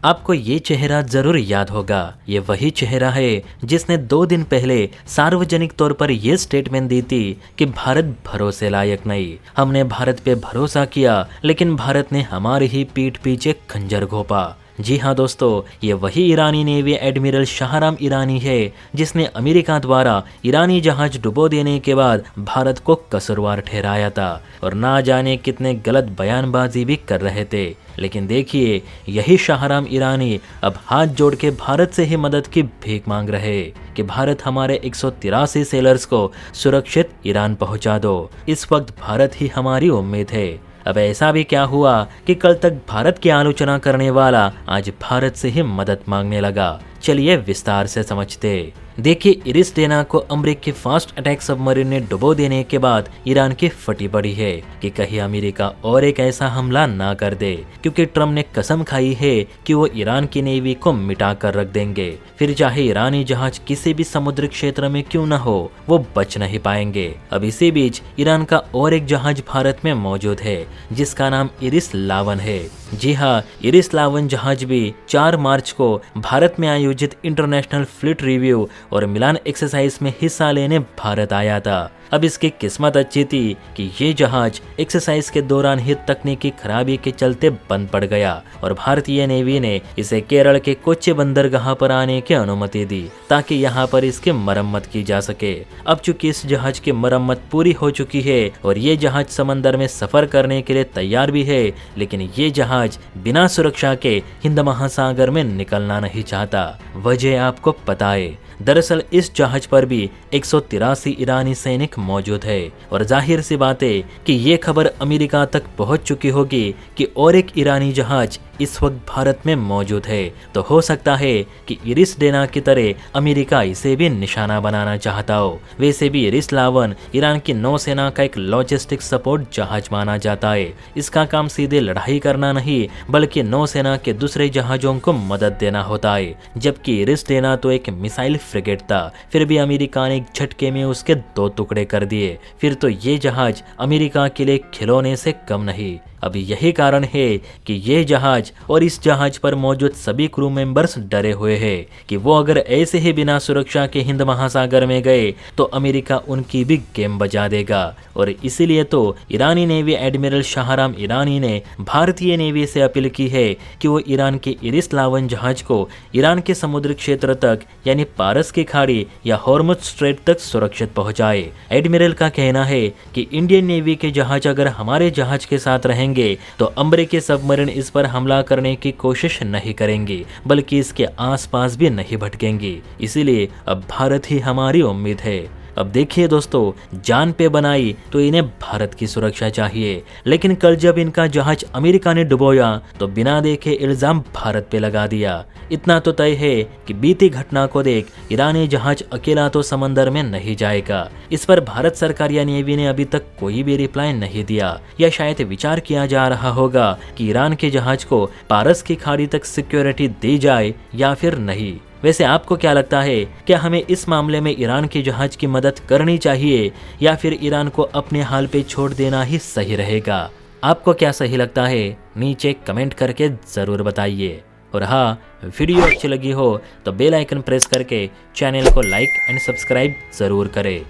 आपको ये चेहरा जरूर याद होगा। ये वही चेहरा है जिसने 2 दिन पहले सार्वजनिक तौर पर यह स्टेटमेंट दी थी कि भारत भरोसे लायक नहीं। हमने भारत पे भरोसा किया लेकिन भारत ने हमारी ही पीठ पीछे खंजर घोंपा। जी हाँ दोस्तों, ये वही ईरानी नेवी एडमिरल शाहराम ईरानी है जिसने अमेरिका द्वारा ईरानी जहाज डुबो देने के बाद भारत को कसूरवार ठहराया था और ना जाने कितने गलत बयानबाजी भी कर रहे थे। लेकिन देखिए, यही शाहराम ईरानी अब हाथ जोड़ के भारत से ही मदद की भीख मांग रहे कि भारत हमारे 183 सेलर्स को सुरक्षित ईरान पहुंचा दो। इस वक्त भारत ही हमारी उम्मीद है। अब ऐसा भी क्या हुआ कि कल तक भारत की आलोचना करने वाला आज भारत से ही मदद मांगने लगा। चलिए विस्तार से समझते। देखिए, इरिस डेना को अमेरिकी फास्ट अटैक सबमरीन ने डुबो देने के बाद ईरान की फटी पड़ी है कि कहीं अमेरिका और एक ऐसा हमला ना कर दे, क्योंकि ट्रम्प ने कसम खाई है कि वो ईरान की नेवी को मिटा कर रख देंगे। फिर चाहे ईरानी जहाज किसी भी समुद्री क्षेत्र में क्यों न हो, वो बच नहीं पाएंगे। अब इसी बीच ईरान का और एक जहाज भारत में मौजूद है जिसका नाम इरिस लावन है। जी हाँ, इरिस लावन जहाज भी 4 मार्च को भारत में आयोजित इंटरनेशनल फ्लीट रिव्यू और मिलान एक्सरसाइज में हिस्सा लेने भारत आया था। अब इसकी किस्मत अच्छी थी कि ये जहाज एक्सरसाइज के दौरान ही तकनीकी खराबी के चलते बंद पड़ गया और भारतीय नेवी ने इसे केरल के कोच्चि बंदरगाह पर आने की अनुमति दी ताकि यहाँ पर इसकी मरम्मत की जा सके। अब चूंकि इस जहाज की मरम्मत पूरी हो चुकी है और ये जहाज समंदर में सफर करने के लिए तैयार भी है, लेकिन ये जहाज बिना सुरक्षा के हिंद महासागर में निकलना नहीं चाहता। वजह आपको पता है। दरअसल इस जहाज पर भी 183 ईरानी सैनिक मौजूद है और जाहिर सी बात है कि ये खबर अमेरिका तक पहुंच चुकी होगी कि और एक ईरानी जहाज इस वक्त भारत में मौजूद है। तो हो सकता है कि इरिस डेना की तरह अमेरिका इसे भी निशाना बनाना चाहता हो। वैसे भी इरिस लावन ईरान की नौसेना का एक लॉजिस्टिक सपोर्ट जहाज माना जाता है। इसका काम सीधे लड़ाई करना नहीं बल्कि नौसेना के दूसरे जहाजों को मदद देना होता है, जबकि इरिस डेना तो एक मिसाइल फ्रिगेट था। फिर भी अमेरिका ने एक झटके में उसके 2 टुकड़े कर दिए। फिर तो ये जहाज अमेरिका के लिए खिलौने से कम नहीं। अब यही कारण है कि ये जहाज और इस जहाज पर मौजूद सभी क्रू मेंबर्स डरे हुए हैं कि वो अगर ऐसे ही बिना सुरक्षा के हिंद महासागर में गए तो अमेरिका उनकी भी गेम बजा देगा। और इसीलिए तो ईरानी नेवी एडमिरल शाहराम ईरानी ने भारतीय नेवी से अपील की है कि वो ईरान के इरिस लावन जहाज को ईरान के समुद्री क्षेत्र तक यानी पारस की खाड़ी या हॉर्मुज स्ट्रेट तक सुरक्षित पहुंचाए। एडमिरल का कहना है कि इंडियन नेवी के जहाज अगर हमारे जहाज के साथ रहेंगे तो अमेरिकी सबमरीन इस पर हमला करने की कोशिश नहीं करेंगे बल्कि इसके आसपास भी नहीं भटकेंगे। इसीलिए अब भारत ही हमारी उम्मीद है। अब देखिए दोस्तों, जान पे बनाई तो इन्हें भारत की सुरक्षा चाहिए, लेकिन कल जब इनका जहाज अमेरिका ने डुबोया तो बिना देखे इल्जाम भारत पे लगा दिया। इतना तो तय है कि बीती घटना को देख ईरानी जहाज अकेला तो समंदर में नहीं जाएगा। इस पर भारत सरकार या नेवी ने अभी तक कोई भी रिप्लाई नहीं दिया, या शायद विचार किया जा रहा होगा कि ईरान के जहाज को पारस की खाड़ी तक सिक्योरिटी दी जाए या फिर नहीं। वैसे आपको क्या लगता है, क्या हमें इस मामले में ईरान के जहाज की मदद करनी चाहिए या फिर ईरान को अपने हाल पे छोड़ देना ही सही रहेगा? आपको क्या सही लगता है, नीचे कमेंट करके ज़रूर बताइए। और हाँ, वीडियो अच्छी लगी हो तो बेल आइकन प्रेस करके चैनल को लाइक एंड सब्सक्राइब ज़रूर करें।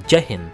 जय हिंद।